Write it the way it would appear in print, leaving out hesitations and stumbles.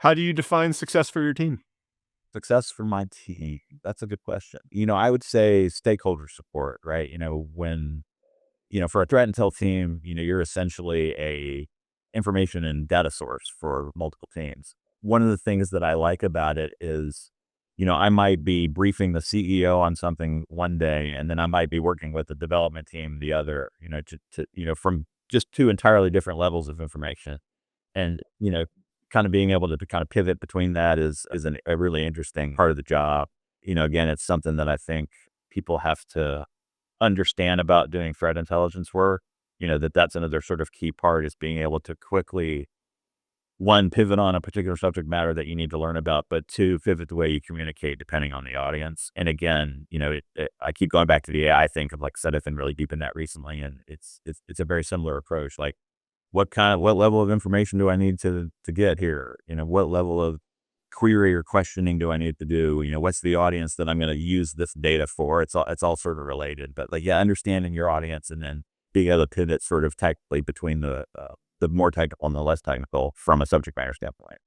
How do you define success for your team? Success for my team. That's a good question. I would say stakeholder support, right? For a threat intel team, you're essentially a information and data source for multiple teams. One of the things that I like about it is, I might be briefing the CEO on something one day, and then I might be working with the development team the other, from just two entirely different levels of information. And, kind of being able to kind of pivot between that is a really interesting part of the job. Again, it's something that I think people have to understand about doing threat intelligence work, that's another sort of key part is being able to quickly, one, pivot on a particular subject matter that you need to learn about, but two, pivot the way you communicate depending on the audience. And again, I keep going back to the AI thing because, like I said, I've been really deep in that recently, and it's a very similar approach. Like, what level of information do I need to get here? What level of query or questioning do I need to do? What's the audience that I'm going to use this data for? It's all sort of related, but like, yeah, understanding your audience and then being able to pivot sort of technically between the more technical and the less technical from a subject matter standpoint.